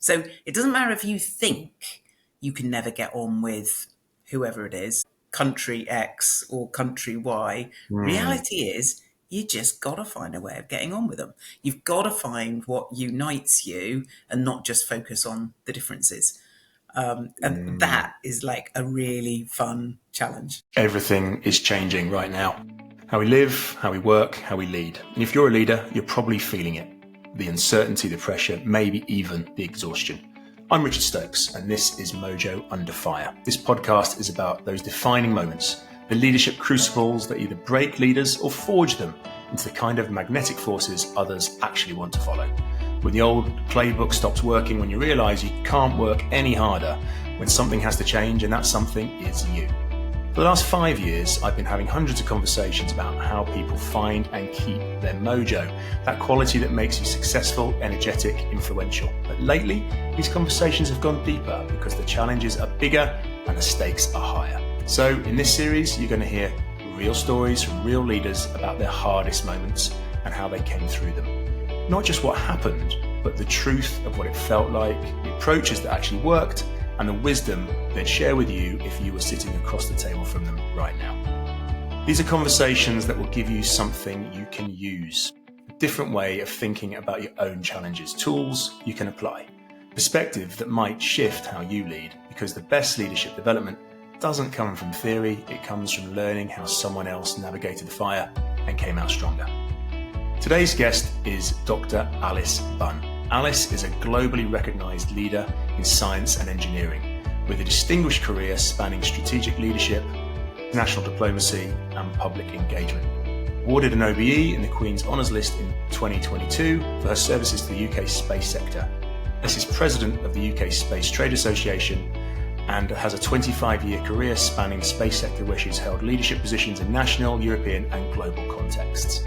So it doesn't matter if you think you can never get on with whoever it is, country X or country Y. Reality is you just got to find a way of getting on with them. You've got to find what unites you and not just focus on the differences. And that is like a really fun challenge. Everything is changing right now. How we live, how we work, how we lead. And if you're a leader, you're probably feeling it. The uncertainty, the pressure, maybe even the exhaustion. I'm Richard Stokes, and this is Mojo Under Fire. This podcast is about those defining moments, the leadership crucibles that either break leaders or forge them into the kind of magnetic forces others actually want to follow. When the old playbook stops working, when you realise you can't work any harder, when something has to change, and that something is you. For the last 5 years, I've been having hundreds of conversations about how people find and keep their mojo, that quality that makes you successful, energetic, influential. But lately, these conversations have gone deeper because the challenges are bigger and the stakes are higher. So in this series, you're going to hear real stories from real leaders about their hardest moments and how they came through them. Not just what happened, but the truth of what it felt like, the approaches that actually worked, and the wisdom they'd share with you if you were sitting across the table from them right now. These are conversations that will give you something you can use, a different way of thinking about your own challenges, tools you can apply, perspective that might shift how you lead, because the best leadership development doesn't come from theory, it comes from learning how someone else navigated the fire and came out stronger. Today's guest is Dr. Alice Bunn. Alice is a globally recognised leader in science and engineering, with a distinguished career spanning strategic leadership, national diplomacy and public engagement. Awarded an OBE in the Queen's Honours List in 2022 for her services to the UK space sector. Alice is president of the UKspace Trade Association and has a 25-year career spanning the space sector where she's held leadership positions in national, European and global contexts.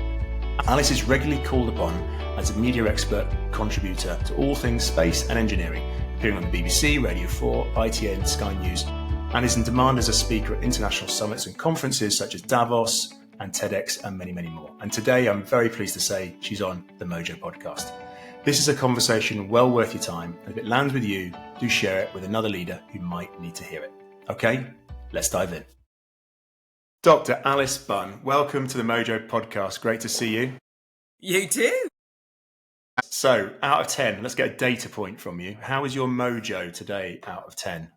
Alice is regularly called upon as a media expert contributor to all things space and engineering, appearing on the BBC, Radio 4, ITN, Sky News, and is in demand as a speaker at international summits and conferences such as Davos and TEDx and many, many more. And today I'm very pleased to say she's on the Mojo Podcast. This is a conversation well worth your time, and if it lands with you, do share it with another leader who might need to hear it. Okay, let's dive in. Dr. Alice Bunn, welcome to the Mojo Podcast. Great to see you. You too. So, out of 10, let's get a data point from you. How is your mojo today out of 10?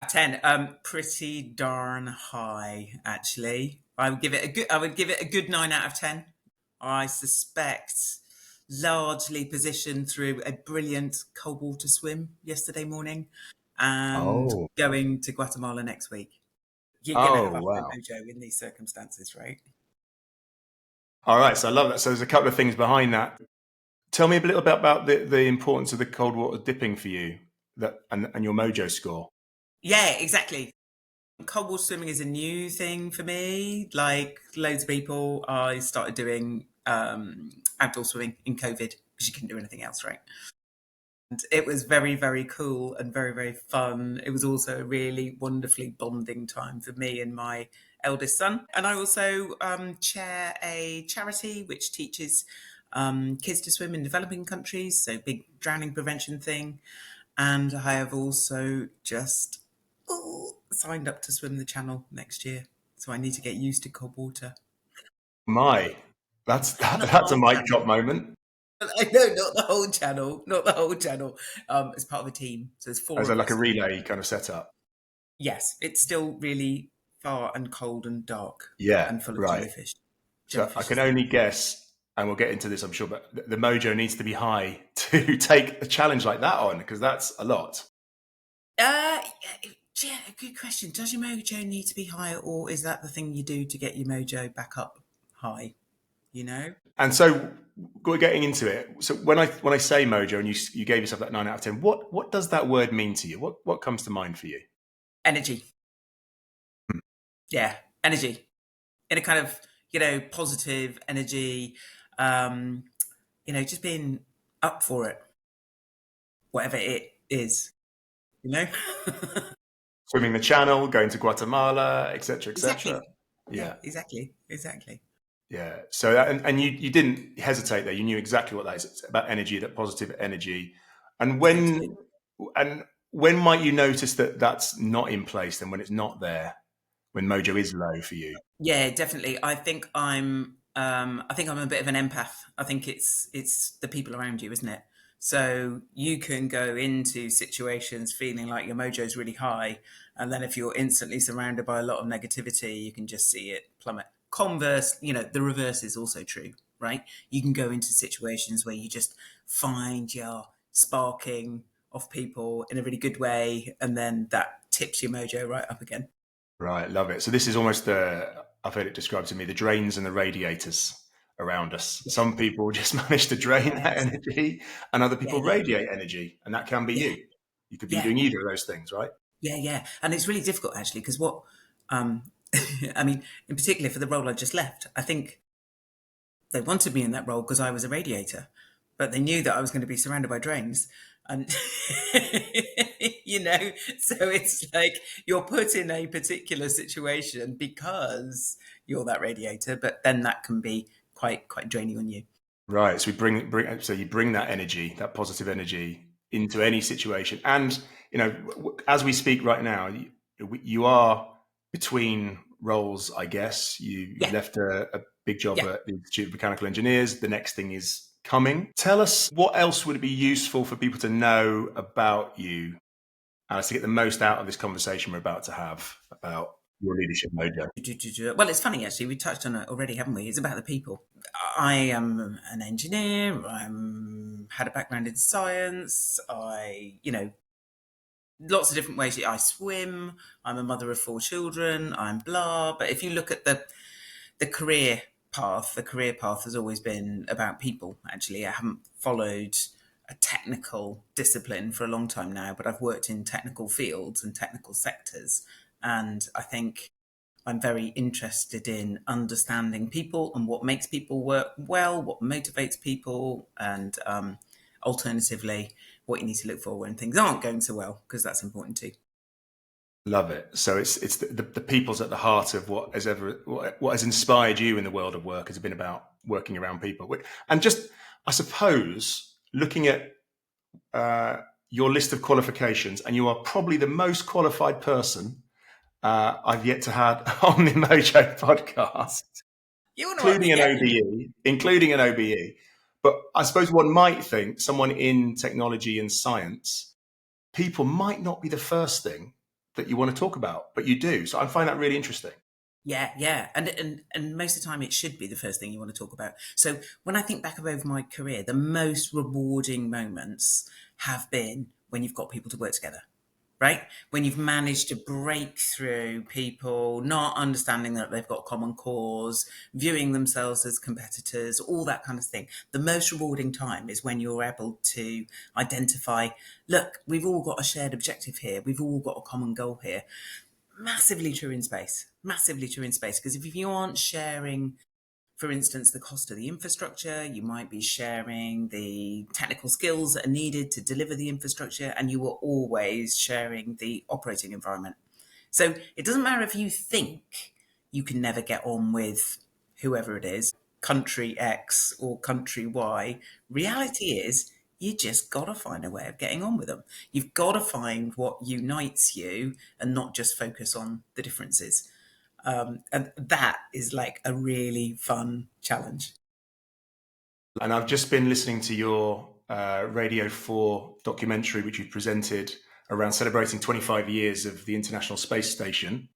10, pretty darn high, actually. I would give it a good 9 out of 10. I suspect largely positioned through a brilliant cold water swim yesterday morning and going to Guatemala next week. You're going to have a mojo in these circumstances, right? All right, so I love that. So there's a couple of things behind that. Tell me a little bit about the importance of the cold water dipping for you and your mojo score. Yeah, exactly. Cold water swimming is a new thing for me. Like loads of people, I started doing outdoor swimming in COVID because you couldn't do anything else, right? And it was very, very cool and very, very fun. It was also a really wonderfully bonding time for me and my eldest son. And I also chair a charity which teaches kids to swim in developing countries, so big drowning prevention thing. And I have also just signed up to swim the Channel next year. So I need to get used to cold water. That's a mic drop moment. I know, not the whole channel. It's part of a team. So there's 4 Is of it like us. a relay kind of setup? Yes, it's still really far and cold and dark. Yeah, and full of jellyfish. So I can only guess, and we'll get into this, I'm sure, but the mojo needs to be high to take a challenge like that on, because that's a lot. Yeah, good question. Does your mojo need to be high, or is that the thing you do to get your mojo back up high? You know? And so we're getting into it. So when I say mojo, and you gave yourself that 9 out of 10, what does that word mean to you? What comes to mind for you? Energy. Yeah, energy. In a kind of, positive energy, just being up for it. Whatever it is, Swimming the Channel, going to Guatemala, etc., etc. Yeah, exactly. Yeah. So and you didn't hesitate there. You knew exactly what that is. It's about energy, that positive energy. And Totally. when might you notice that that's not in place, then when it's not there, when mojo is low for you? Yeah, definitely. I think I'm a bit of an empath. I think it's the people around you, isn't it? So you can go into situations feeling like your mojo's really high, and then if you're instantly surrounded by a lot of negativity, you can just see it plummet. Converse, the reverse is also true, right? You can go into situations where you just find your sparking of people in a really good way, and then that tips your mojo right up again. Right, love it. So this is almost I've heard it described to me, the drains and the radiators around us. Yeah. Some people just manage to drain that Yes. energy, and other Yeah, people yeah, radiate energy, and that can be yeah, you. You could be yeah, doing either of those things, right? yeah, yeah. And it's really difficult actually because um, I mean, in particular for the role I just left, I think they wanted me in that role because I was a radiator, but they knew that I was going to be surrounded by drains. And, so it's like you're put in a particular situation because you're that radiator, but then that can be quite draining on you. Right. So so you bring that energy, that positive energy, into any situation, and as we speak right now, you are between roles. I guess you Yeah, left a big job yeah. at the Institute of Mechanical Engineers. The next thing is coming. Tell us what else would be useful for people to know about you, Alice, to get the most out of this conversation we're about to have about your leadership mojo. Well, it's funny actually. We touched on it already, haven't we? It's about the people. I am an engineer. Had a background in science. Lots of different ways. I swim. I'm a mother of 4 children. I'm blah. But if you look at the career path has always been about people. Actually, I haven't followed a technical discipline for a long time now, but I've worked in technical fields and technical sectors, and I think I'm very interested in understanding people and what makes people work well, what motivates people, and alternatively, what you need to look for when things aren't going so well, because that's important too. Love it. So it's the people's at the heart of what has inspired you in the world of work has been about working around people. And just, I suppose, looking at your list of qualifications, and you are probably the most qualified person I've yet to have on the Mojo podcast, You want to what me including an getting? OBE. But I suppose one might think someone in technology and science, people might not be the first thing that you want to talk about, but you do. So I find that really interesting. Yeah, yeah, and most of the time it should be the first thing you want to talk about. So when I think back over my career, the most rewarding moments have been when you've got people to work together, right? When you've managed to break through people not understanding that they've got common cause, viewing themselves as competitors, all that kind of thing. The most rewarding time is when you're able to identify, look, we've all got a shared objective here. We've all got a common goal here. Massively true in space. Massively true in space. Because if you aren't sharing, for instance, the cost of the infrastructure, you might be sharing the technical skills that are needed to deliver the infrastructure, and you are always sharing the operating environment. So it doesn't matter if you think you can never get on with whoever it is, country X or country Y. Reality is, you just got to find a way of getting on with them. You've got to find what unites you and not just focus on the differences. And that is like a really fun challenge. And I've just been listening to your Radio 4 documentary, which you presented around celebrating 25 years of the International Space Station.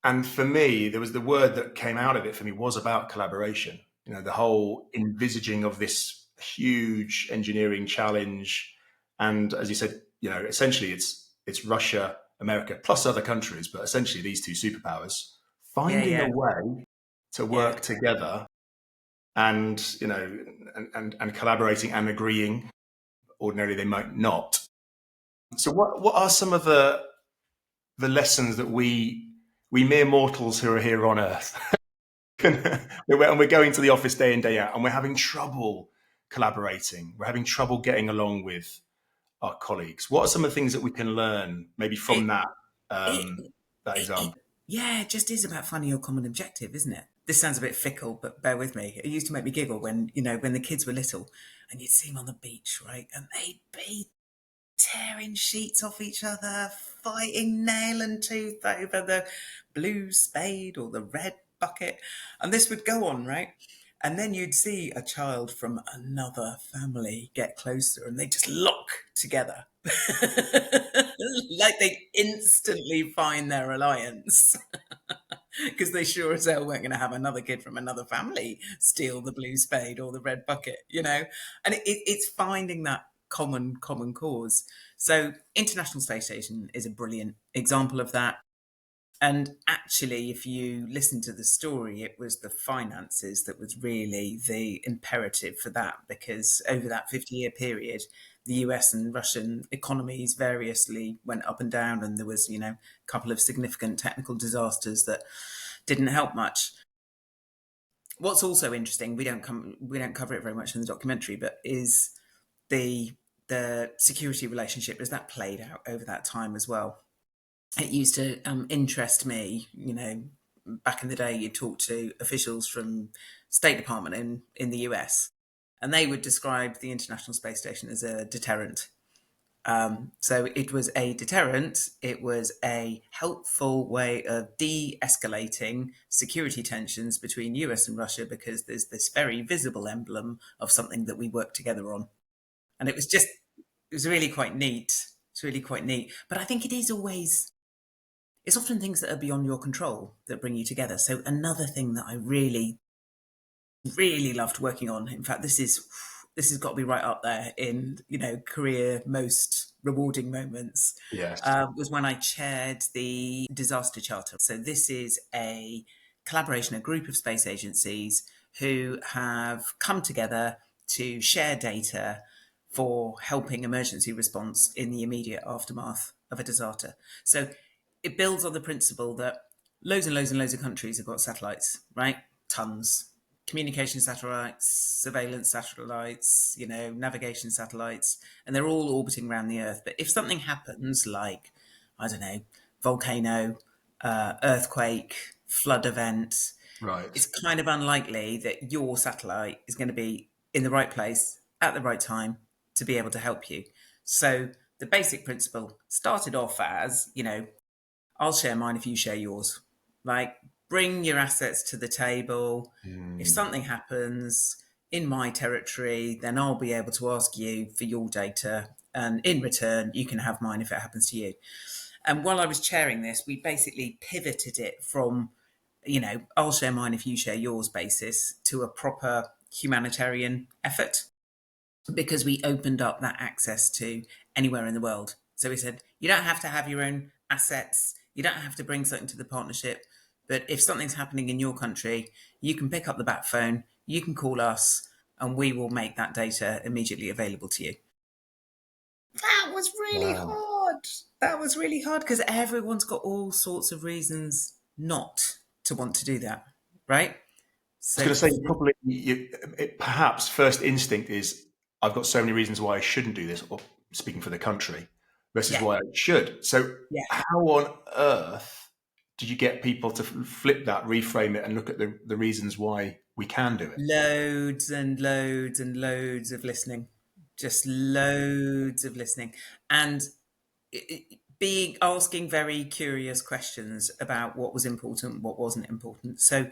And for me, there was the word that came out of it for me was about collaboration. The whole envisaging of this huge engineering challenge. And as you said, essentially it's Russia, America, plus other countries, but essentially these two superpowers Yeah, finding yeah, a way to yeah. work together and and collaborating and agreeing. Ordinarily they might not. So what are some of the lessons that we mere mortals who are here on Earth and we're going to the office day in day out and we're having trouble collaborating, we're having trouble getting along with our colleagues? What are some of the things that we can learn maybe from It, it, that it, example? yeah, it just is about finding your common objective, isn't it? This sounds a bit fickle, but bear with me. It used to make me giggle when the kids were little. and you'd see them on the beach, right? And they'd be tearing sheets off each other, fighting nail and tooth over the blue spade or the red bucket. And this would go on, right? And then you'd see a child from another family get closer and they just lock together. Like they instantly find their alliance. Because they sure as hell weren't going to have another kid from another family steal the blue spade or the red bucket, you know? And it's finding that common cause. So International Space Station is a brilliant example of that. And actually, if you listen to the story, it was the finances that was really the imperative for that, because over that 50-year period, the US and Russian economies variously went up and down, and there was, a couple of significant technical disasters that didn't help much. What's also interesting, we don't cover it very much in the documentary, but is the security relationship as that played out over that time as well. It used to interest me, back in the day, you'd talk to officials from State Department in the US, and they would describe the International Space Station as a deterrent. So it was a deterrent. It was a helpful way of de-escalating security tensions between US and Russia, because there's this very visible emblem of something that we work together on. And it was really quite neat. It's really quite neat. But I think it's often things that are beyond your control that bring you together. So another thing that I really, really loved working on, in fact, this has got to be right up there in, career most rewarding moments, Yes. was when I chaired the Disaster Charter. So this is a collaboration, a group of space agencies who have come together to share data for helping emergency response in the immediate aftermath of a disaster. So it builds on the principle that loads and loads and loads of countries have got satellites, right? Tons. Communication satellites, surveillance satellites, navigation satellites, and they're all orbiting around the Earth. But if something happens, like, I don't know, volcano, earthquake, flood event, Right. it's kind of unlikely that your satellite is going to be in the right place at the right time to be able to help you. So the basic principle started off as, I'll share mine if you share yours. Like, bring your assets to the table. If something happens in my territory, then I'll be able to ask you for your data. And in return, you can have mine if it happens to you. And while I was chairing this, we basically pivoted it from, I'll share mine if you share yours basis to a proper humanitarian effort, because we opened up that access to anywhere in the world. So we said, you don't have to have your own assets. You don't have to bring something to the partnership. But if something's happening in your country, you can pick up the bat phone, you can call us, and we will make that data immediately available to you. That was really hard. That was really hard, because everyone's got all sorts of reasons not to want to do that, right? So, I was going to say, probably, perhaps first instinct is, I've got so many reasons why I shouldn't do this, or speaking for the country, versus why I should. So how on earth did you get people to flip that, reframe it, and look at the reasons why we can do it? Loads and loads and loads of listening. Just loads of listening. And asking very curious questions about what was important, what wasn't important. So,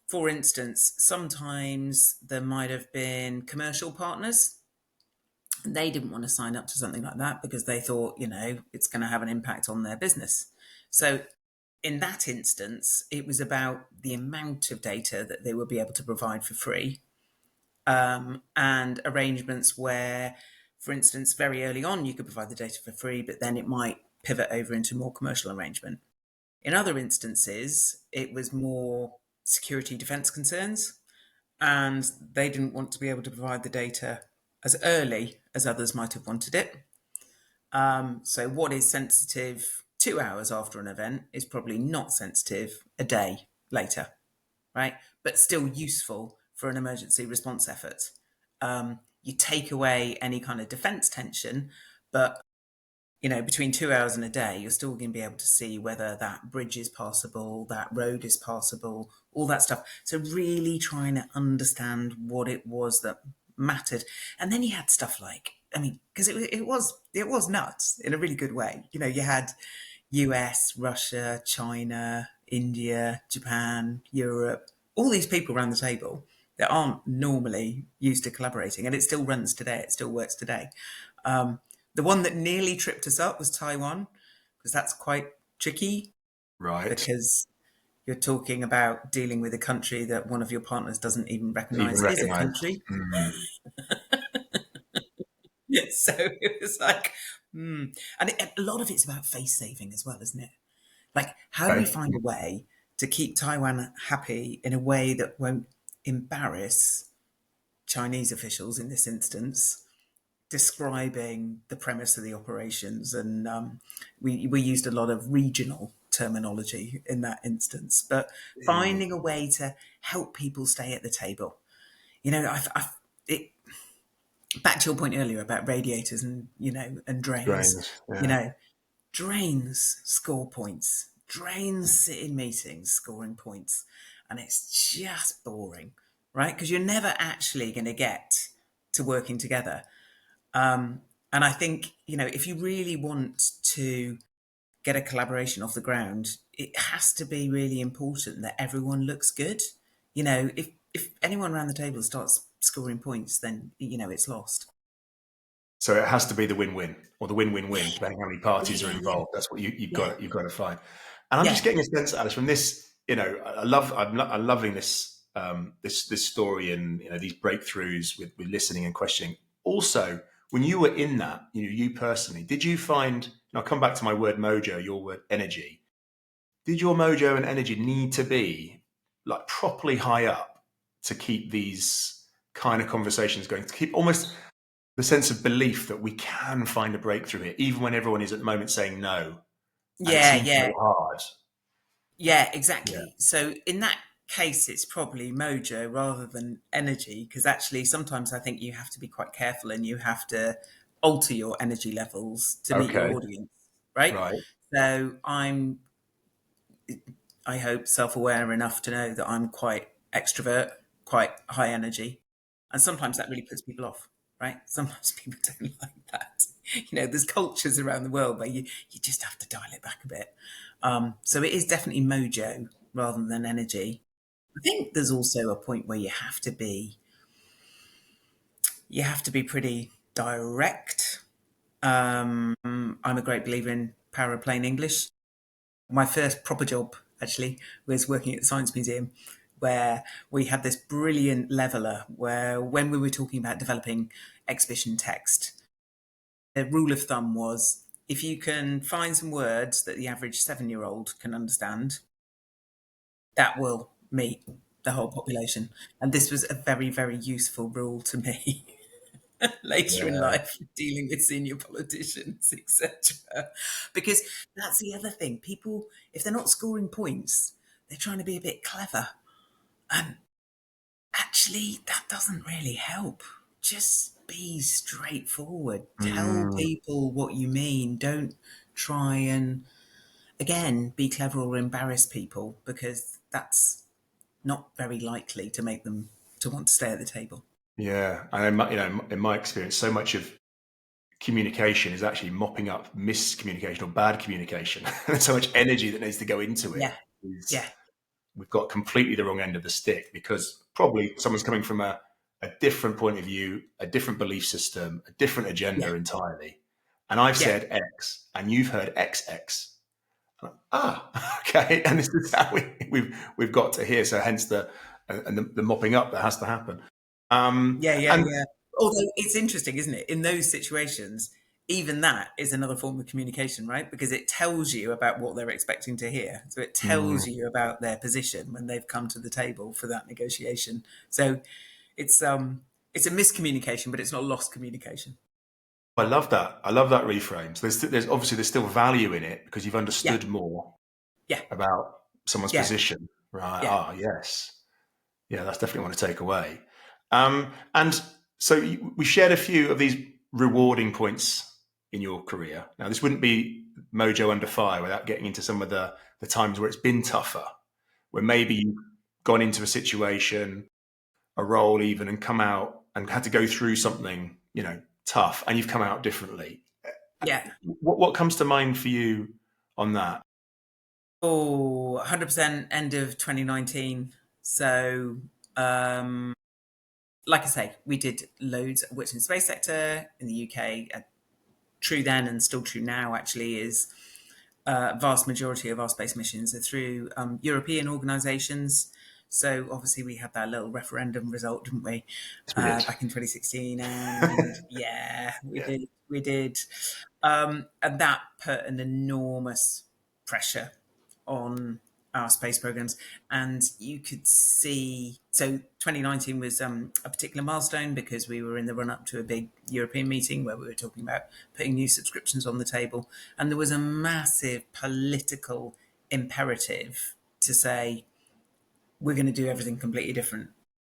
for instance, sometimes there might have been commercial partners. They didn't want to sign up to something like that because they thought, it's going to have an impact on their business. So in that instance, it was about the amount of data that they would be able to provide for free, and arrangements where, for instance, very early on, you could provide the data for free, but then it might pivot over into more commercial arrangement. In other instances, it was more security defense concerns, and they didn't want to be able to provide the data as early as others might have wanted it. So what is sensitive 2 hours after an event is probably not sensitive a day later, right? But still useful for an emergency response effort. You take away any kind of defense tension, but between 2 hours and a day, you're still going to be able to see whether that bridge is passable, that road is passable, all that stuff. So really trying to understand what it was that mattered. And then you had stuff like, I mean, because it was nuts in a really good way. You know, you had US, Russia, China, India, Japan, Europe, all these people around the table that aren't normally used to collaborating, and it still runs today. It still works today. The one that nearly tripped us up was Taiwan, because that's quite tricky, Right. because you're talking about dealing with a country that one of your partners doesn't even recognise Even is a recognise. country. So it was like, and a lot of it's about face saving as well, isn't it? Like, how do we find a way to keep Taiwan happy in a way that won't embarrass Chinese officials in this instance, describing the premise of the operations? And we used a lot of regional terminology in that instance, but finding a way to help people stay at the table. You know, back to your point earlier about radiators and, you know, and drains. Yeah. You know, drains score points. Drains sit in meetings scoring points. And it's just boring, right? Because you're never actually going to get to working together. And I think, you know, if you really want to get a collaboration off the ground, it has to be really important that everyone looks good. You know, if anyone around the table starts scoring points, then, you know, it's lost. So it has to be the win-win or the win-win-win, depending how many parties are involved. That's what you've got to find. And I'm just getting a sense, Alice, from this. You know, I'm loving this this story and, you know, these breakthroughs with listening and questioning. Also, when you were in that, you know, you personally, did you find? And I'll come back to my word mojo, your word energy. Did your mojo and energy need to be like properly high up to keep these kind of conversations going? To keep almost the sense of belief that we can find a breakthrough here, even when everyone is at the moment saying no. So hard. Yeah, exactly. Yeah. So in that case, it's probably mojo rather than energy, because actually sometimes I think you have to be quite careful and you have to alter your energy levels to meet your audience, right? So I hope, self-aware enough to know that I'm quite extrovert, quite high energy. And sometimes that really puts people off, right? Sometimes people don't like that. You know, there's cultures around the world where you just have to dial it back a bit. So it is definitely mojo rather than energy. I think there's also a point where you have to be pretty direct. I'm a great believer in power of plain English. My first proper job, actually, was working at the Science Museum, where we had this brilliant leveller where, when we were talking about developing exhibition text, the rule of thumb was, if you can find some words that the average 7-year-old can understand, that will meet the whole population. And this was a very, very useful rule to me later in life, dealing with senior politicians, etc. Because that's the other thing. People, if they're not scoring points, they're trying to be a bit clever. And actually, that doesn't really help. Just be straightforward. Tell people what you mean. Don't try and, again, be clever or embarrass people, because that's not very likely to make them to want to stay at the table. Yeah, and you know, in my experience, so much of communication is actually mopping up miscommunication or bad communication. There's so much energy that needs to go into it. We've got completely the wrong end of the stick, because probably someone's coming from a different point of view, a different belief system, a different agenda entirely. And I've said X, and you've heard XX. Okay, and this is how we've got to here. So hence the mopping up that has to happen. Although it's interesting, isn't it? In those situations, even that is another form of communication, right? Because it tells you about what they're expecting to hear. So it tells you about their position when they've come to the table for that negotiation. So it's a miscommunication, but it's not lost communication. I love that. I love that reframe. So there's obviously still value in it, because you've understood more about someone's position. Right. Yes. Yeah, that's definitely one to take away. And so we shared a few of these rewarding points in your career. Now, this wouldn't be Mojo Under Fire without getting into some of the times where it's been tougher, where maybe you've gone into a situation, a role even, and come out and had to go through something, tough, and you've come out differently. Yeah. What comes to mind for you on that? Oh, 100% end of 2019. So, like I say, we did loads of work in the space sector in the UK. True then and still true now, actually, is vast majority of our space missions are through European organisations. So obviously we had that little referendum result, didn't we, back in 2016? And yeah, we did. And that put an enormous pressure on our space programs, and you could see. So 2019 was a particular milestone because we were in the run up to a big European meeting where we were talking about putting new subscriptions on the table, and there was a massive political imperative to say we're going to do everything completely different.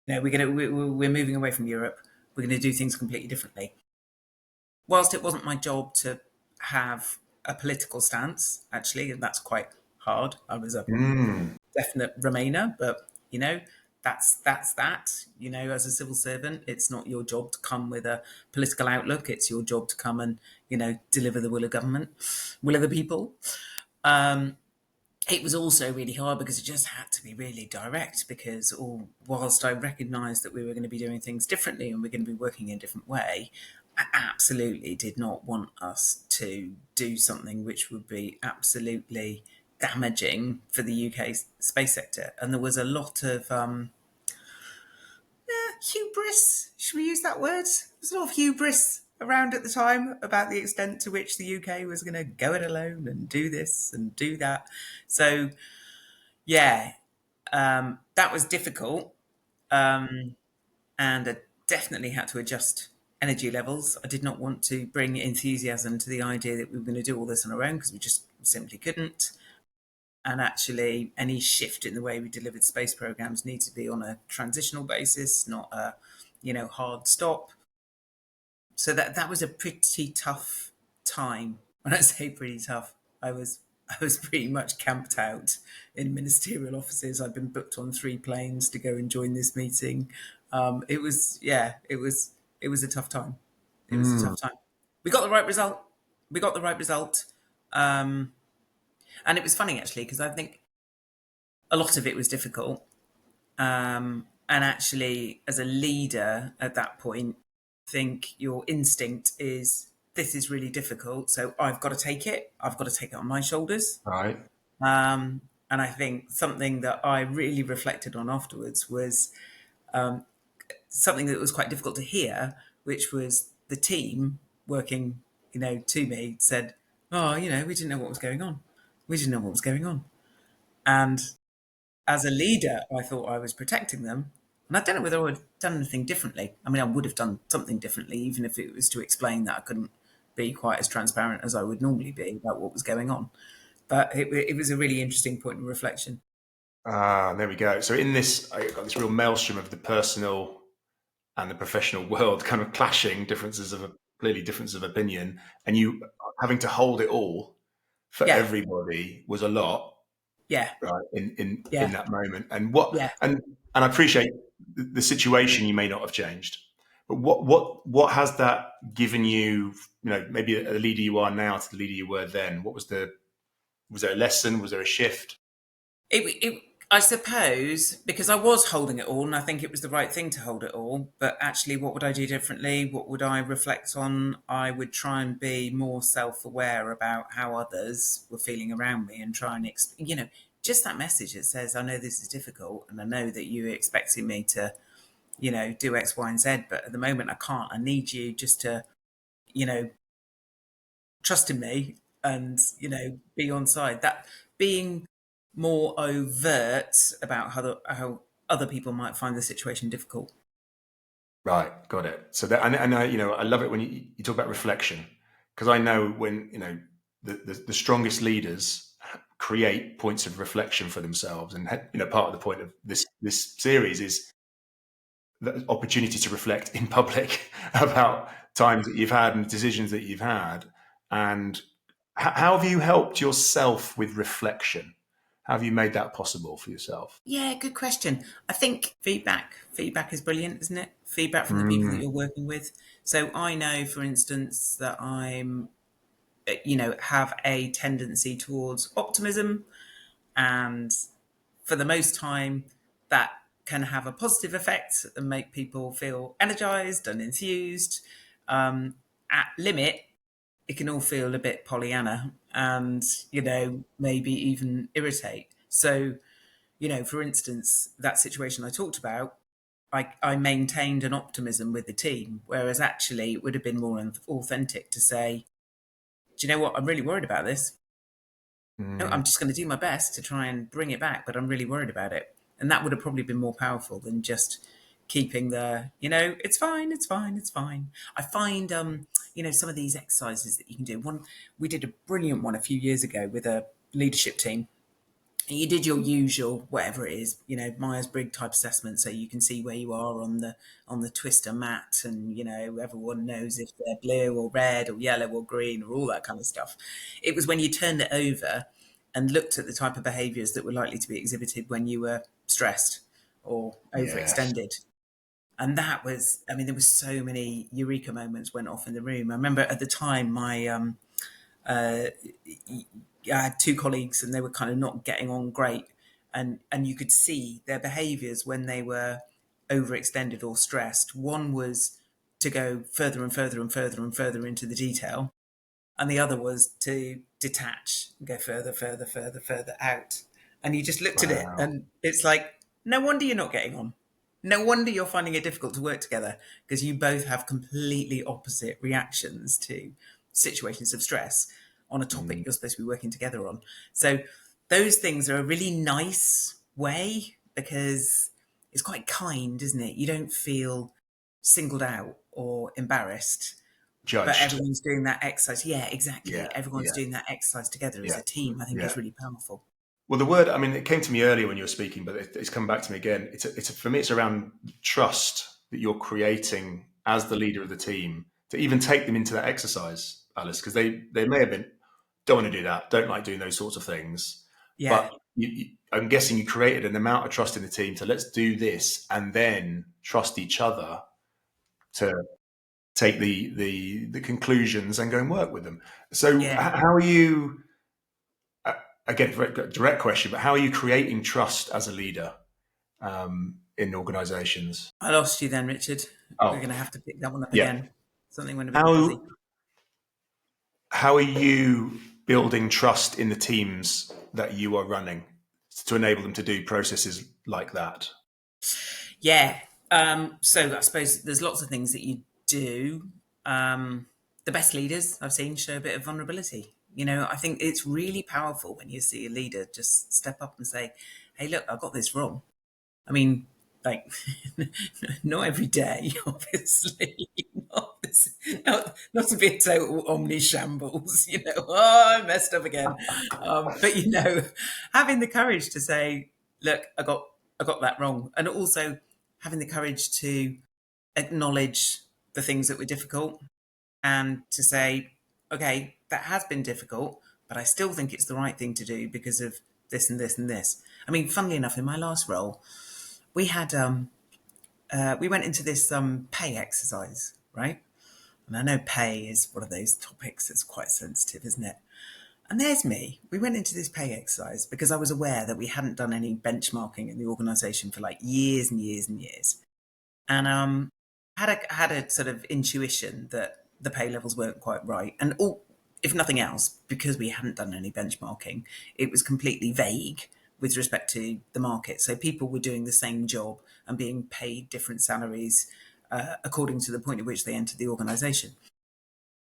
We're moving away from Europe. We're going to do things completely differently. Whilst it wasn't my job to have a political stance, actually, and that's quite hard. I was a definite Remainer, but that's that. As a civil servant, it's not your job to come with a political outlook. It's your job to come and deliver the will of government, will of the people. It was also really hard because it just had to be really direct, because whilst I recognised that we were going to be doing things differently and we're going to be working in a different way, I absolutely did not want us to do something which would be absolutely damaging for the UK space sector. And there was a lot of hubris, should we use that word? There's a lot of hubris around at the time about the extent to which the UK was going to go it alone and do this and do that. So, yeah, that was difficult. And I definitely had to adjust energy levels. I did not want to bring enthusiasm to the idea that we were going to do all this on our own, because we just simply couldn't. And actually, any shift in the way we delivered space programs needs to be on a transitional basis, not a, hard stop. So that was a pretty tough time. When I say pretty tough, I was pretty much camped out in ministerial offices. I'd been booked on 3 planes to go and join this meeting. It was a tough time. It was a tough time. We got the right result. And it was funny, actually, because I think a lot of it was difficult. And actually, as a leader at that point, I think your instinct is, this is really difficult, so I've got to take it. I've got to take it on my shoulders. Right. And I think something that I really reflected on afterwards was something that was quite difficult to hear, which was the team working, to me said, "Oh, we didn't know what was going on. We didn't know what was going on." And as a leader, I thought I was protecting them. And I don't know whether I would have done anything differently. I mean, I would have done something differently, even if it was to explain that I couldn't be quite as transparent as I would normally be about what was going on. But it was a really interesting point of reflection. There we go. So in this, I got this real maelstrom of the personal and the professional world kind of clashing, differences of opinion, and you having to hold it all for everybody was a lot. Yeah. Right. In Yeah. that moment. And and I appreciate the situation you may not have changed, but what has that given you, maybe a leader you are now to the leader you were then? Was there a lesson? Was there a shift? I suppose, because I was holding it all, and I think it was the right thing to hold it all. But actually, what would I do differently? What would I reflect on? I would try and be more self-aware about how others were feeling around me, and try and, just that message that says, I know this is difficult, and I know that you're expecting me to, do X, Y, and Z. But at the moment, I can't. I need you just to, trust in me and, be on side. That being more overt about how other people might find the situation difficult. Right, got it. So that, and I, I love it when you talk about reflection, because I know when the strongest leaders create points of reflection for themselves, and part of the point of this series is the opportunity to reflect in public about times that you've had and decisions that you've had. And how have you helped yourself with reflection? How have you made that possible for yourself? Yeah, good question. I think feedback is brilliant, isn't it? Feedback from the people that Mm, you're working with. So I know, for instance, that have a tendency towards optimism, and for the most time, that can have a positive effect and make people feel energized and enthused. At limit, it can all feel a bit Pollyanna and, maybe even irritate. So, for instance, that situation I talked about, I maintained an optimism with the team, whereas actually it would have been more authentic to say, do you know what? I'm really worried about this. No, mm, I'm just going to do my best to try and bring it back, but I'm really worried about it. And that would have probably been more powerful than just keeping it's fine, it's fine, it's fine. I find, some of these exercises that you can do. We did a brilliant one a few years ago with a leadership team. And you did your usual, whatever it is, Myers-Briggs type assessment, so you can see where you are on the twister mat, and everyone knows if they're blue or red or yellow or green or all that kind of stuff. It was when you turned it over and looked at the type of behaviours that were likely to be exhibited when you were stressed or yes. overextended. And that was, I mean, there was so many eureka moments went off in the room. I remember at the time, uh, I had two colleagues and they were kind of not getting on great, and you could see their behaviours when they were overextended or stressed. One was to go further and further and further and further into the detail, and the other was to detach and go further, further, further, further out. And you just looked at it, Wow. and it's like, no wonder you're not getting on. No wonder you're finding it difficult to work together, because you both have completely opposite reactions to situations of stress on a topic Mm, you're supposed to be working together on. So those things are a really nice way, because it's quite kind, isn't it? You don't feel singled out or embarrassed, but judged. everyone's doing that exercise. Yeah, exactly. Yeah. Everyone's Yeah. doing that exercise together as Yeah. a team. I think Yeah. is really powerful. Well, the word, I mean, it came to me earlier when you were speaking, but it's come back to me again. For me, it's around trust that you're creating as the leader of the team to even take them into that exercise, Alice, because they may have been, don't want to do that, don't like doing those sorts of things. Yeah, But I'm guessing you created an amount of trust in the team to let's do this and then trust each other to take the conclusions and go and work with them. So yeah. how are you, again, direct question, but how are you creating trust as a leader in organizations? I lost you then, Richard. We're Oh, going to have to pick that one up yeah. again. Something went a bit How fuzzy. how are you building trust in the teams that you are running to enable them to do processes like that? Yeah. So I suppose there's lots of things that you do. The best leaders I've seen show a bit of vulnerability. I think it's really powerful when you see a leader just step up and say, "Hey, look, I got this wrong." I mean, like, not every day, obviously. Not to be a total omni shambles, oh, I messed up again. But having the courage to say, look, I got that wrong. And also having the courage to acknowledge the things that were difficult and to say, okay, that has been difficult, but I still think it's the right thing to do because of this and this and this. I mean, funnily enough, in my last role, we had we went into this pay exercise, right? And I know pay is one of those topics that's quite sensitive, isn't it? And there's me. We went into this pay exercise because I was aware that we hadn't done any benchmarking in the organisation for like years and years and years, and had a sort of intuition that the pay levels weren't quite right, and all, if nothing else, because we hadn't done any benchmarking, it was completely vague with respect to the market. So people were doing the same job and being paid different salaries according to the point at which they entered the organisation.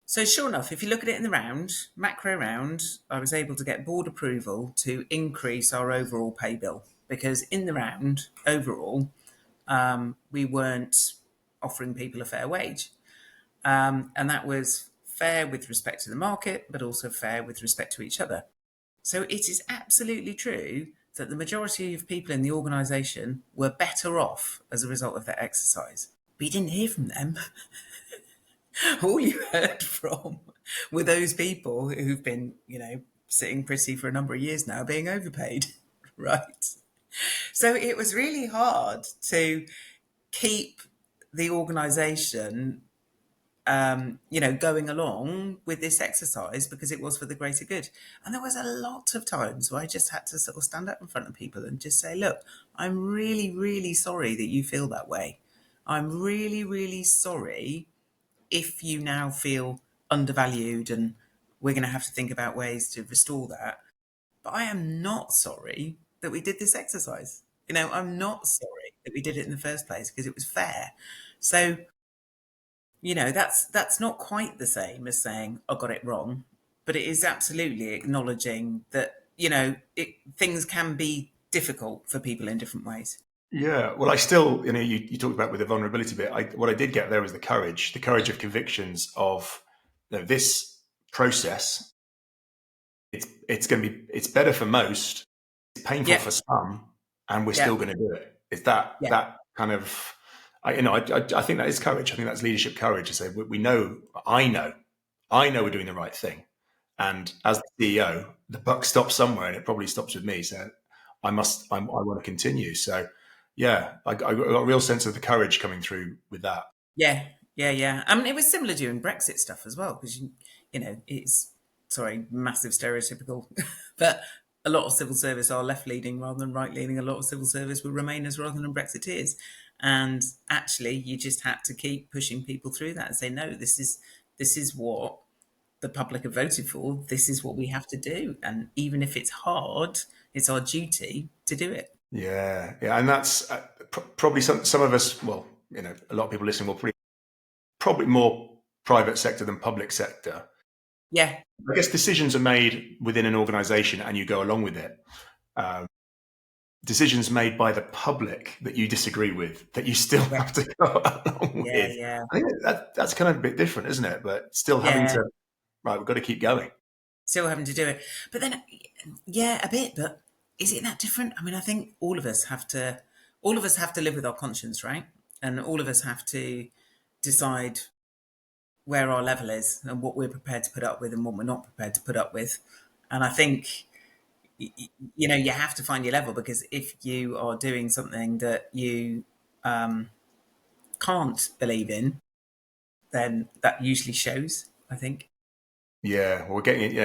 So sure enough, if you look at it in the round, macro round, I was able to get board approval to increase our overall pay bill, because in the round, overall, we weren't offering people a fair wage. And that was fair with respect to the market, but also fair with respect to each other. So it is absolutely true that the majority of people in the organisation were better off as a result of that exercise. But you didn't hear from them. All you heard from were those people who've been, sitting pretty for a number of years now, being overpaid. Right. So it was really hard to keep the organisation, going along with this exercise because it was for the greater good. And there was a lot of times where I just had to sort of stand up in front of people and just say, look, I'm really, really sorry that you feel that way. I'm really, really sorry if you now feel undervalued, and we're going to have to think about ways to restore that. But I am not sorry that we did this exercise. I'm not sorry that we did it in the first place because it was fair. So, that's not quite the same as saying I got it wrong, but it is absolutely acknowledging that, things can be difficult for people in different ways. Yeah, well, I still, you talked about with the vulnerability bit. What I did get there was the courage of convictions of this process. It's better for most, it's painful Yeah, for some, and we're yeah, still going to do it. It's that yeah, that kind of, I think that is courage. I think that's leadership courage to say we know, I know we're doing the right thing, and as the CEO, the buck stops somewhere, and it probably stops with me. So I want to continue. So yeah, I got a real sense of the courage coming through with that. yeah, yeah. I mean, it was similar during Brexit stuff as well, because it's, sorry, massive stereotypical, but a lot of civil service are left leaning rather than right leaning. A lot of civil service were Remainers rather than Brexiteers, and actually, you just had to keep pushing people through that and say, no, this is what the public have voted for. This is what we have to do, and even if it's hard, it's our duty to do it. Yeah, and that's probably some of us. Well, a lot of people listening will probably more private sector than public sector. Yeah, I guess decisions are made within an organisation, and you go along with it. Decisions made by the public that you disagree with, that you still yeah, have to go along yeah, with. yeah, I think that's kind of a bit different, isn't it? But still having yeah. to, right, we've got to keep going. Still having to do it. But then, yeah, a bit. But is it that different? I mean, I think all of us have to live with our conscience, right? And all of us have to decide where our level is and what we're prepared to put up with and what we're not prepared to put up with. And I think, you have to find your level, because if you are doing something that you can't believe in, then that usually shows, I think. Yeah, well, we're getting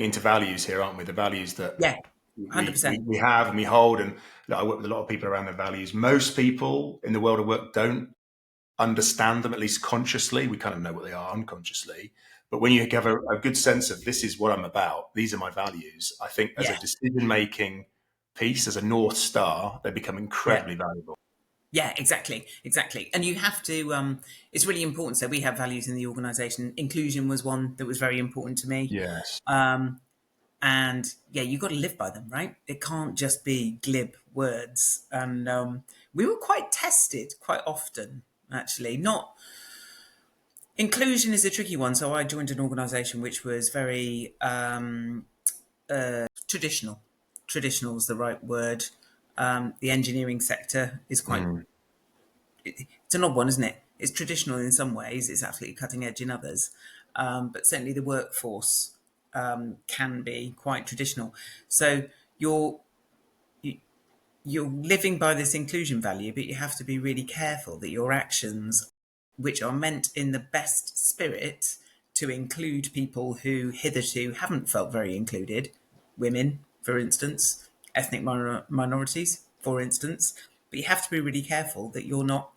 into values here, aren't we? The values that Yeah, we 100%. have and we hold, and I work with a lot of people around their values. Most people in the world of work don't understand them, at least consciously. We kind of know what they are unconsciously, but when you have a good sense of this is what I'm about, these are my values, I think as a Yeah, decision making piece, as a North Star, they become yeah. incredibly valuable. Yeah, exactly. And you have to, it's really important. So we have values in the organisation. Inclusion was one that was very important to me. Yes. And yeah, you've got to live by them, right? It can't just be glib words. And we were quite tested quite often, actually. Not Inclusion is a tricky one. So I joined an organisation which was very traditional. Traditional is the right word. The engineering sector is quite, Mm. it's an odd one, isn't it? It's traditional in some ways, it's absolutely cutting edge in others. But certainly the workforce can be quite traditional. So you're you're living by this inclusion value, but you have to be really careful that your actions, which are meant in the best spirit to include people who hitherto haven't felt very included, women, for instance, ethnic minorities, for instance, but you have to be really careful that you're not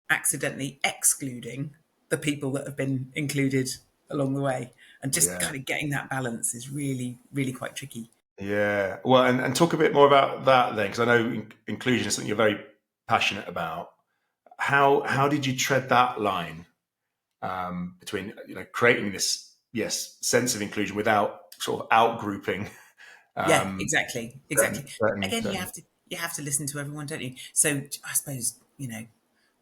accidentally excluding the people that have been included along the way. And just Yeah. kind of getting that balance is really, really quite tricky. Yeah. Well, and talk a bit more about that then, because I know inclusion is something you're very passionate about. How did you tread that line between creating this sense of inclusion without sort of out grouping Yeah, um, exactly. Again, certain. you have to listen to everyone, don't you? So I suppose,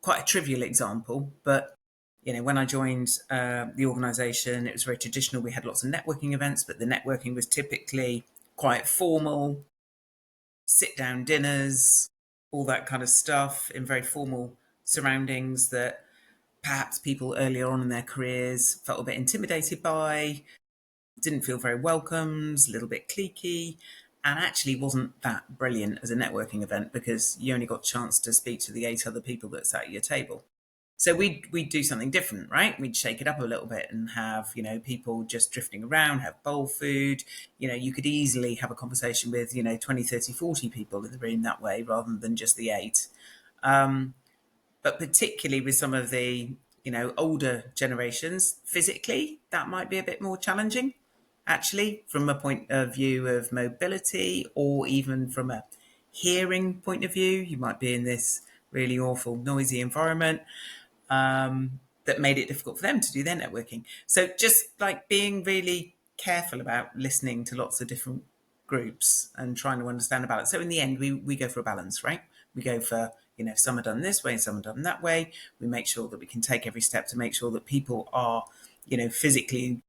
quite a trivial example, but when I joined the organisation, it was very traditional. We had lots of networking events, but the networking was typically quite formal, sit down dinners, all that kind of stuff in very formal surroundings that perhaps people earlier on in their careers felt a bit intimidated by, didn't feel very welcomed, a little bit cliquey. and actually wasn't that brilliant as a networking event because you only got a chance to speak to the 8 other people that sat at your table. So we'd do something different, right? We'd shake it up a little bit and have, people just drifting around, have bowl food. You could easily have a conversation with, 20, 30, 40 people in the room that way rather than just the 8. But particularly with some of the, older generations, physically, that might be a bit more challenging, actually, from a point of view of mobility or even from a hearing point of view. You might be in this really awful, noisy environment that made it difficult for them to do their networking. So just like being really careful about listening to lots of different groups and trying to understand about it. So in the end, we go for a balance, right? We go for, some are done this way and some are done that way. We make sure that we can take every step to make sure that people are, physically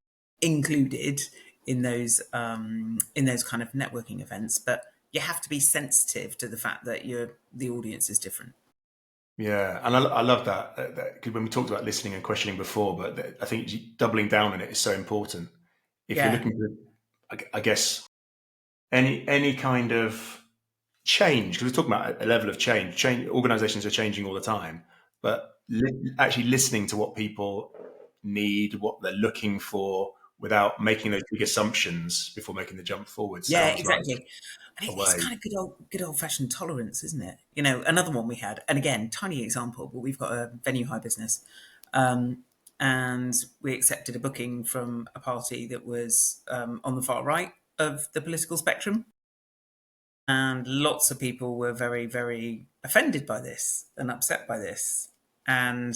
included in those kind of networking events. But you have to be sensitive to the fact that the audience is different. Yeah, and I love that because when we talked about listening and questioning before, but I think doubling down on it is so important. If you're looking for, I guess, any kind of change, because we're talking about a level of change. Organizations are changing all the time, but actually listening to what people need, what they're looking for, without making those big assumptions before making the jump forward. Yeah, Sounds exactly. like And a it's way. kind of good old fashioned tolerance, isn't it? Another one we had, and again, tiny example, but we've got a venue hire business, and we accepted a booking from a party that was on the far right of the political spectrum, and lots of people were very, very offended by this and upset by this. And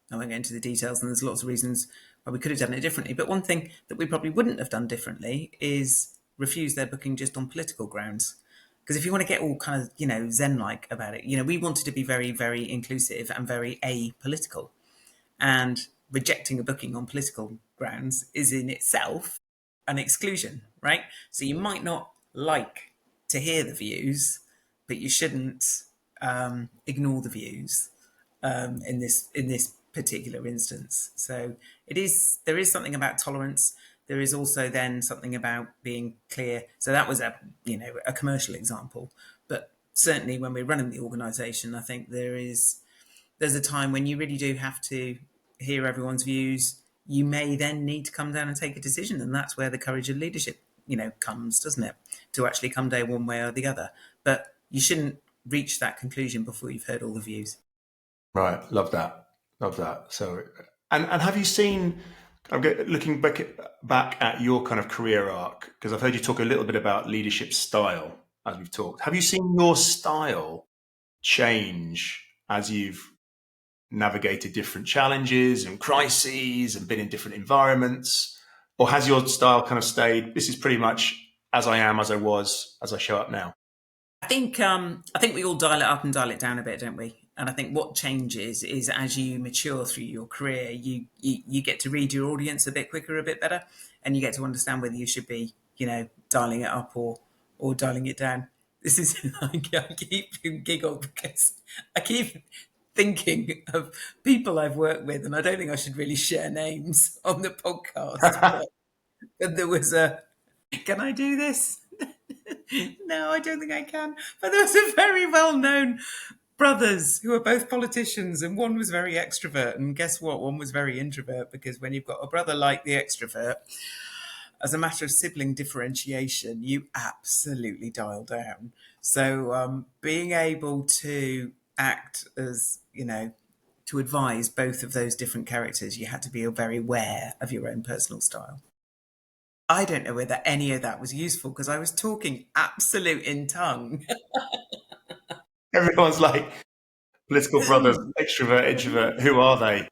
I won't go into the details, and there's lots of reasons why we could have done it differently. But one thing that we probably wouldn't have done differently is refuse their booking just on political grounds. Because if you want to get all kind of, Zen-like about it, we wanted to be very, very inclusive and very apolitical. And rejecting a booking on political grounds is in itself an exclusion, right? So you might not like to hear the views, but you shouldn't ignore the views in this particular instance. So there is something about tolerance. There is also then something about being clear. So that was a commercial example, but certainly when we're running the organisation, I think there's a time when you really do have to hear everyone's views. You may then need to come down and take a decision, and that's where the courage of leadership, comes, doesn't it? To actually come down one way or the other. But you shouldn't reach that conclusion before you've heard all the views. Right, love that. So, and have you seen? I'm looking back at your kind of career arc, because I've heard you talk a little bit about leadership style as we've talked. Have you seen your style change as you've navigated different challenges and crises and been in different environments, or has your style kind of stayed? This is pretty much as I am, as I was, as I show up now. I think we all dial it up and dial it down a bit, don't we? And I think what changes is as you mature through your career, you get to read your audience a bit quicker, a bit better, and you get to understand whether you should be, dialing it up or dialing it down. This is like I keep giggle because I keep thinking of people I've worked with, and I don't think I should really share names on the podcast. But there was can I do this? No, I don't think I can. But there was a very well-known brothers who are both politicians, and one was very extrovert, and guess what? One was very introvert, because when you've got a brother like the extrovert, as a matter of sibling differentiation, you absolutely dial down. So being able to act as, to advise both of those different characters, you had to be very aware of your own personal style. I don't know whether any of that was useful because I was talking absolute in tongue. Everyone's like, political brothers, extrovert, introvert, who are they?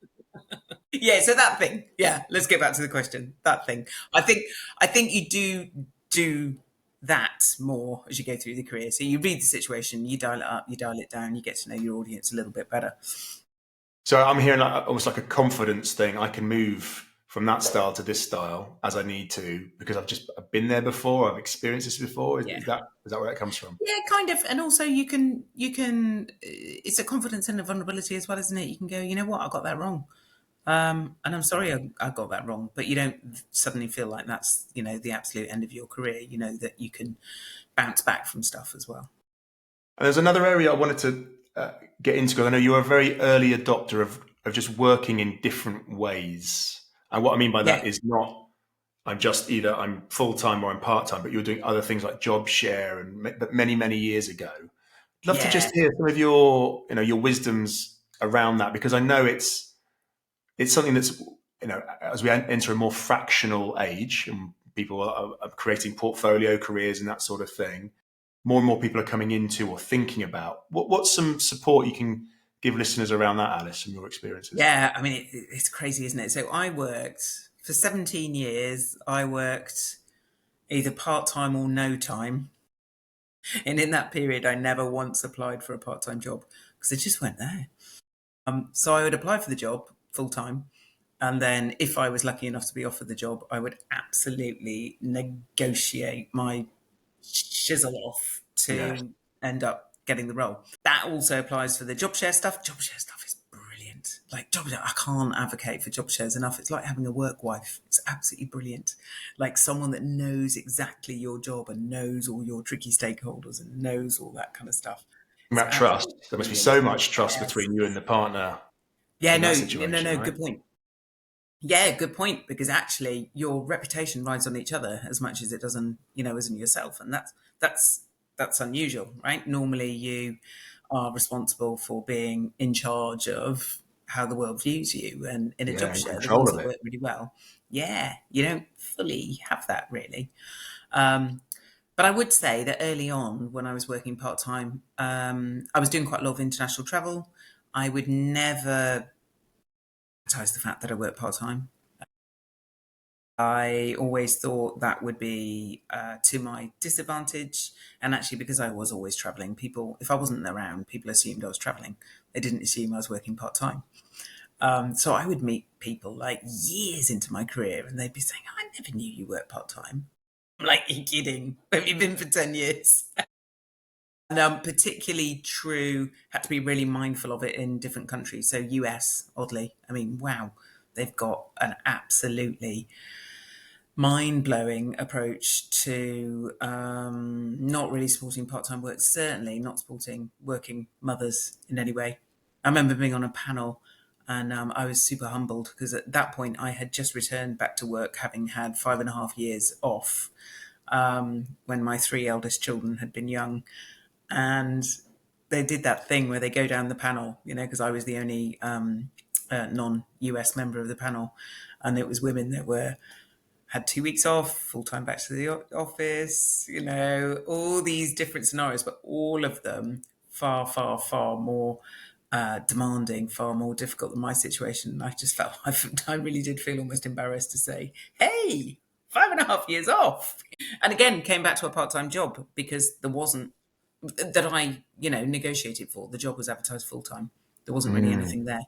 Yeah, so that thing. Yeah, let's get back to the question. That thing. I think you do that more as you go through the career. So you read the situation, you dial it up, you dial it down, you get to know your audience a little bit better. So I'm hearing almost like a confidence thing. I can move from that style to this style as I need to because I've been there before. I've experienced this before. Is that where that comes from? Yeah, kind of. And also you can. It's a confidence and a vulnerability as well, isn't it? You can go, you know what, I got that wrong. And I'm sorry I got that wrong, but you don't suddenly feel like that's, the absolute end of your career, that you can bounce back from stuff as well. And there's another area I wanted to get into, because I know you're a very early adopter of just working in different ways. And what I mean by Yeah, that is not I'm full time or I'm part time, but you're doing other things like job share but many, many years ago. I'd love to yeah, just hear some of your wisdoms around that, because I know it's something that's, as we enter a more fractional age and people are creating portfolio careers and that sort of thing, more and more people are coming into or thinking about. What's some support you can give listeners around that, Alice, from your experiences? yeah. I mean, it's crazy, isn't it? So I worked for 17 years. I worked either part-time or no time. And in that period, I never once applied for a part-time job because they just weren't there. So I would apply for the job full-time. And then if I was lucky enough to be offered the job, I would absolutely negotiate my chisel off Yes. to end up getting the role. That also applies for the job share stuff. Job share stuff is brilliant. Like job share, I can't advocate for job shares enough. It's like having a work wife. It's absolutely brilliant. Like someone that knows exactly your job and knows all your tricky stakeholders and knows all that kind of stuff. It's About trust. absolutely There must be brilliant. so much trust Yes. between you and the partner Yeah, in no, that no, no, situation, no. right? Good point. Yeah, good point. Because actually, your reputation rides on each other as much as it does on, as in yourself, and that's that's unusual, right? Normally, you are responsible for being in charge of how the world views you, and in a Yeah, job in share, the control ones of that it. work really well, yeah, you don't fully have that really. Um, but I would say that early on, when I was working part time, I was doing quite a lot of international travel. I would never advertise the fact that I work part time. I always thought that would be to my disadvantage. And actually, because I was always traveling, if I wasn't around, people assumed I was traveling. They didn't assume I was working part time. So I would meet people like years into my career and they'd be saying, I never knew you worked part time. I'm like, are you kidding? Have you been for 10 years? And particularly true, had to be really mindful of it in different countries. So, US, oddly, I mean, wow, they've got an absolutely mind-blowing approach to not really supporting part-time work, certainly not supporting working mothers in any way. I remember being on a panel and I was super humbled because at that point I had just returned back to work having had 5.5 years off when my three eldest children had been young. And they did that thing where they go down the panel, because I was the only non-US member of the panel, and it was women that had 2 weeks off, full time back to the office, all these different scenarios, but all of them far, far, far more demanding, far more difficult than my situation. And I just felt, I really did feel almost embarrassed to say, hey, 5.5 years off. And again, came back to a part time job because there wasn't, that I, negotiated for. The job was advertised full time. There wasn't really Mm, anything there.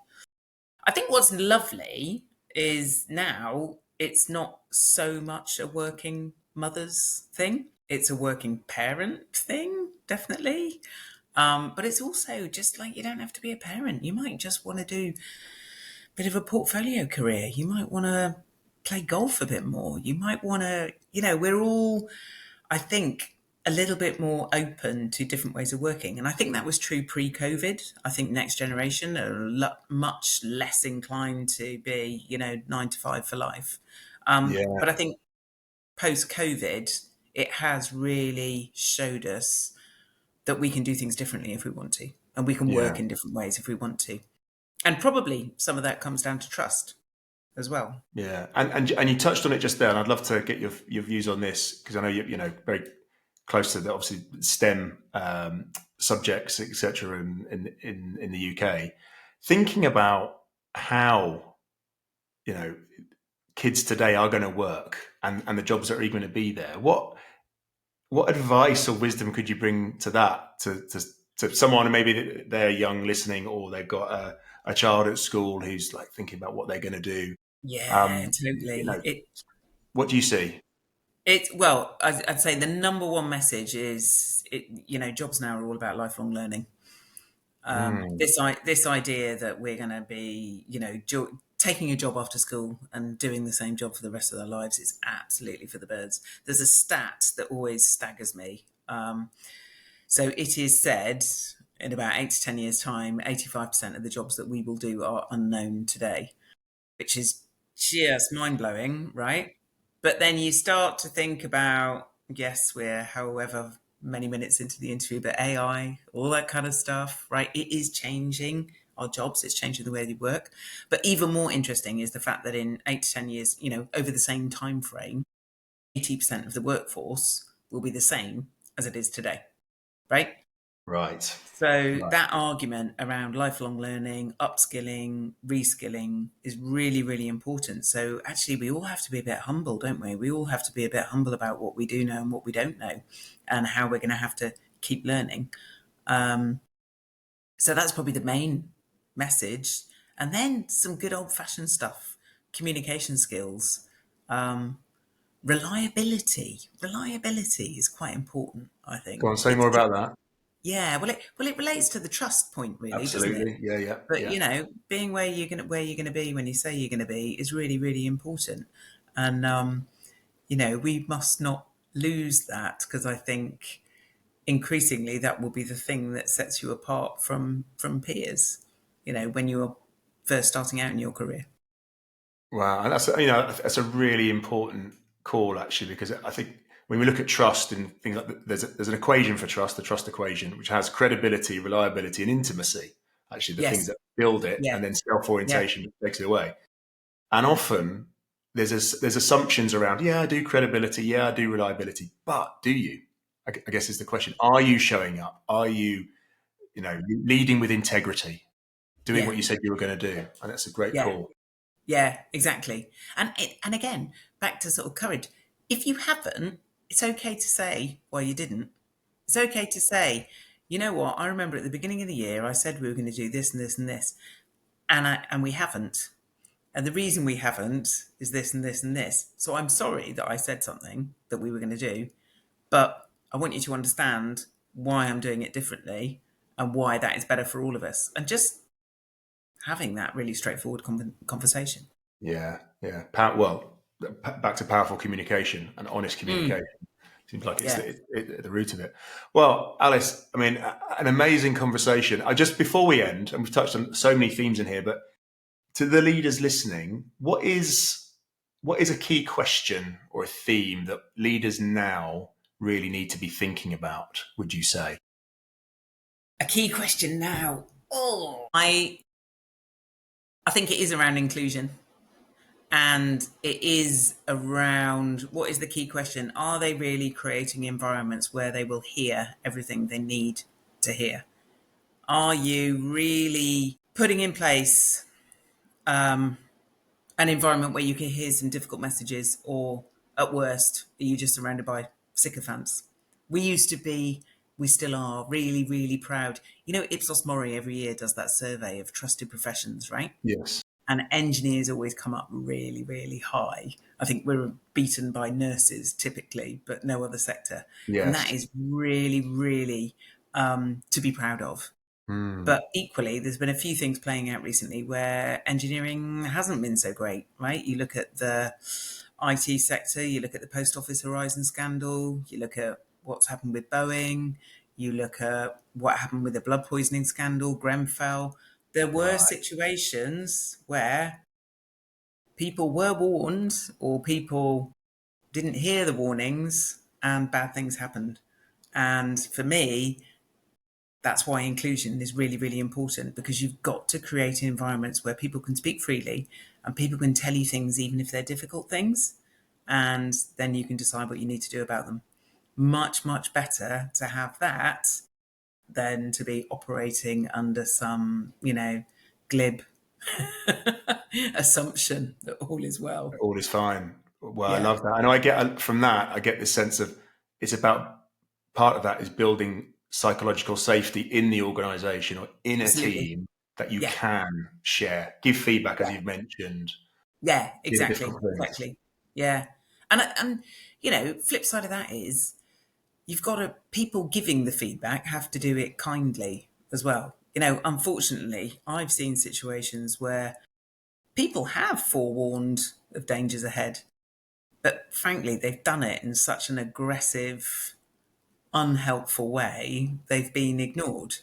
I think what's lovely is now it's not so much a working mother's thing. It's a working parent thing, definitely. But it's also just like you don't have to be a parent. You might just want to do a bit of a portfolio career. You might want to play golf a bit more. You might want to, we're all, I think, a little bit more open to different ways of working. And I think that was true pre-COVID. I think next generation are much less inclined to be, 9 to 5 for life. yeah, But I think post-COVID, it has really showed us that we can do things differently if we want to, and we can yeah. work in different ways if we want to. And probably some of that comes down to trust as well. Yeah, and you touched on it just there, and I'd love to get your views on this, because I know you very close to the obviously STEM subjects, etc. In the UK. Thinking about how kids today are going to work and the jobs that are even going to be there. What advice or wisdom could you bring to that to someone who maybe they're young listening, or they've got a child at school who's like thinking about what they're going to do? Yeah, Um, you totally. know, what do you see? Well, I'd say the number one message is, jobs now are all about lifelong learning. Mm, This idea that we're going to be, taking a job after school and doing the same job for the rest of their lives is absolutely for the birds. There's a stat that always staggers me. So it is said in about 8 to 10 years' time, 85% of the jobs that we will do are unknown today, which is just mind-blowing, right? But then you start to think about, yes, we're however many minutes into the interview, but AI, all that kind of stuff, right? It is changing our jobs, it's changing the way we work. But even more interesting is the fact that in 8 to 10 years, over the same time frame, 80% of the workforce will be the same as it is today, right? Right. So that argument around lifelong learning, upskilling, reskilling is really, really important. So actually, we all have to be a bit humble, don't we? We all have to be a bit humble about what we do know and what we don't know, and how we're going to have to keep learning. So that's probably the main message. And then some good old-fashioned stuff, communication skills, reliability. Reliability is quite important, I think. Go on, say more about that. Yeah, well, it relates to the trust point, really, doesn't it? Absolutely. Yeah. But being where you're gonna be when you say you're gonna be is really, really important, and we must not lose that, because I think increasingly that will be the thing that sets you apart from peers. When you're first starting out in your career. Wow, and that's a really important call, actually, because I think when we look at trust and things like that, there's an equation for trust, the trust equation, which has credibility, reliability, and intimacy. Actually, the things Yes. that build it, Yeah. and then self-orientation takes it away. And often there's assumptions around, I do credibility, I do reliability, but do you? I guess is the question. Are you showing up? Are you, leading with integrity, doing Yeah. what you said you were going to do? And that's a great Yeah. call. Yeah, exactly. And again, back to sort of courage. If you haven't, it's okay to say why you didn't. It's okay to say, you know what, I remember at the beginning of the year I said we were going to do this and this and this, and we haven't. And the reason we haven't is this and this and this. So I'm sorry that I said something that we were going to do, but I want you to understand why I'm doing it differently and why that is better for all of us. And just having that really straightforward conversation. Yeah. Back to powerful communication and honest communication. Seems like it's the root of it. Well, Alice, I mean, an amazing conversation. Just before we end, and we've touched on so many themes in here, but to the leaders listening, what is a key question or a theme that leaders now really need to be thinking about, would you say? A key question now. I think it is around inclusion. And it is around, what is the key question? Are they really creating environments where they will hear everything they need to hear? Are you really putting in place an environment where you can hear some difficult messages, or at worst, are you just surrounded by sycophants? We still are really, really proud. Ipsos Mori every year does that survey of trusted professions, right? Yes. And engineers always come up really, really high. I think we're beaten by nurses typically, but no other sector. Yes. And that is really, really to be proud of. But equally, there's been a few things playing out recently where engineering hasn't been so great, right? You look at the IT sector, you look at the Post Office Horizon scandal, you look at what's happened with Boeing, you look at what happened with the blood poisoning scandal, Grenfell. There were situations where people were warned or people didn't hear the warnings and bad things happened. And for me, that's why inclusion is really, really important, because you've got to create environments where people can speak freely and people can tell you things even if they're difficult things. And then you can decide what you need to do about them. Much, much better to have that than to be operating under some, glib assumption that all is well. All is fine. Well, Yeah. I love that. And I get from that, I get this sense of it's about, part of that is building psychological safety in the organization or in a Absolutely. team that you can share, give feedback, as you've mentioned. Yeah, Hear exactly. different things. Exactly. Yeah. And flip side of that is you've got to, people giving the feedback have to do it kindly as well. Unfortunately, I've seen situations where people have forewarned of dangers ahead, but frankly, they've done it in such an aggressive, unhelpful way, they've been ignored.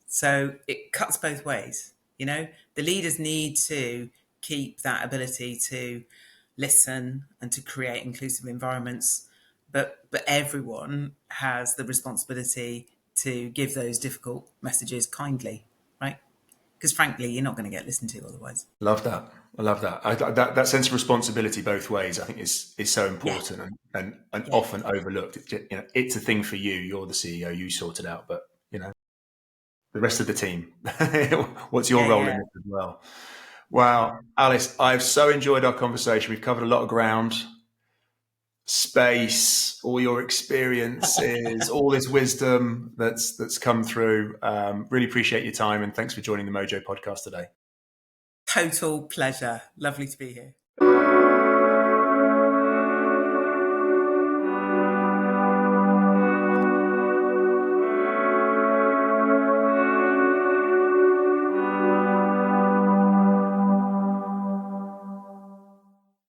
So it cuts both ways. The leaders need to keep that ability to listen and to create inclusive environments, but everyone has the responsibility to give those difficult messages kindly, right? Because frankly, you're not going to get listened to otherwise. Love that. I love that. That sense of responsibility both ways, I think, is so important and often overlooked. It's a thing for you. You're the CEO. You sort it out. But the rest of the team, what's your role in this as well? Wow, Alice, I've so enjoyed our conversation. We've covered a lot of ground. Space, all your experiences, all this wisdom that's come through. Really appreciate your time, and thanks for joining the Mojo podcast today. Total pleasure. Lovely to be here.